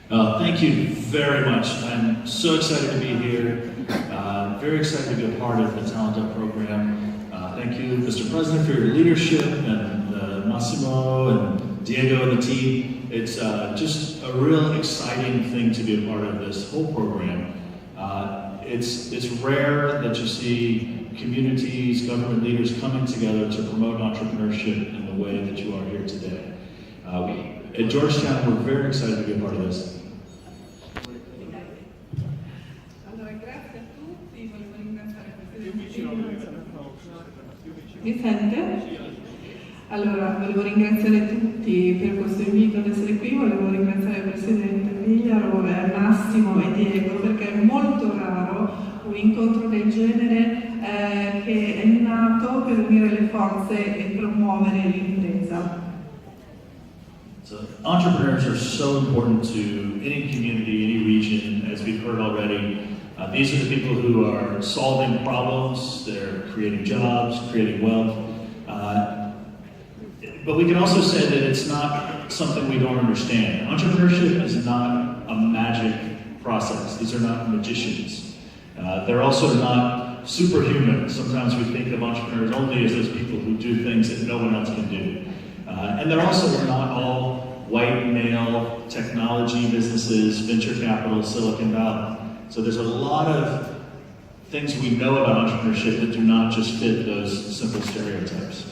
Thank you very much. I'm so excited to be here. Very excited to be a part of the Talent Up program. Thank you, Mr. President, for your leadership, and Massimo and Diego and the team. It's just a real exciting thing to be a part of this whole program. It's rare that you see communities, government leaders coming together to promote entrepreneurship in the way that you are here today. At Georgetown, we're very excited to be a part of this. Mi sente? Allora, volevo ringraziare tutti per questo invito ad essere qui, volevo ringraziare il Presidente Vigliaro, Massimo e Diego, perché è molto raro un incontro del genere che è nato per unire le forze e promuovere l'impresa. So, entrepreneurs are so important to any community, any region, as we've heard already. These are the people who are solving problems, they're creating jobs, creating wealth. But we can also say that it's not something we don't understand. Entrepreneurship is not a magic process. These are not magicians. They're also not superhuman. Sometimes we think of entrepreneurs only as those people who do things that no one else can do. And they're also not all white male technology businesses, venture capital, Silicon Valley. So there's a lot of things we know about entrepreneurship that do not just fit those simple stereotypes.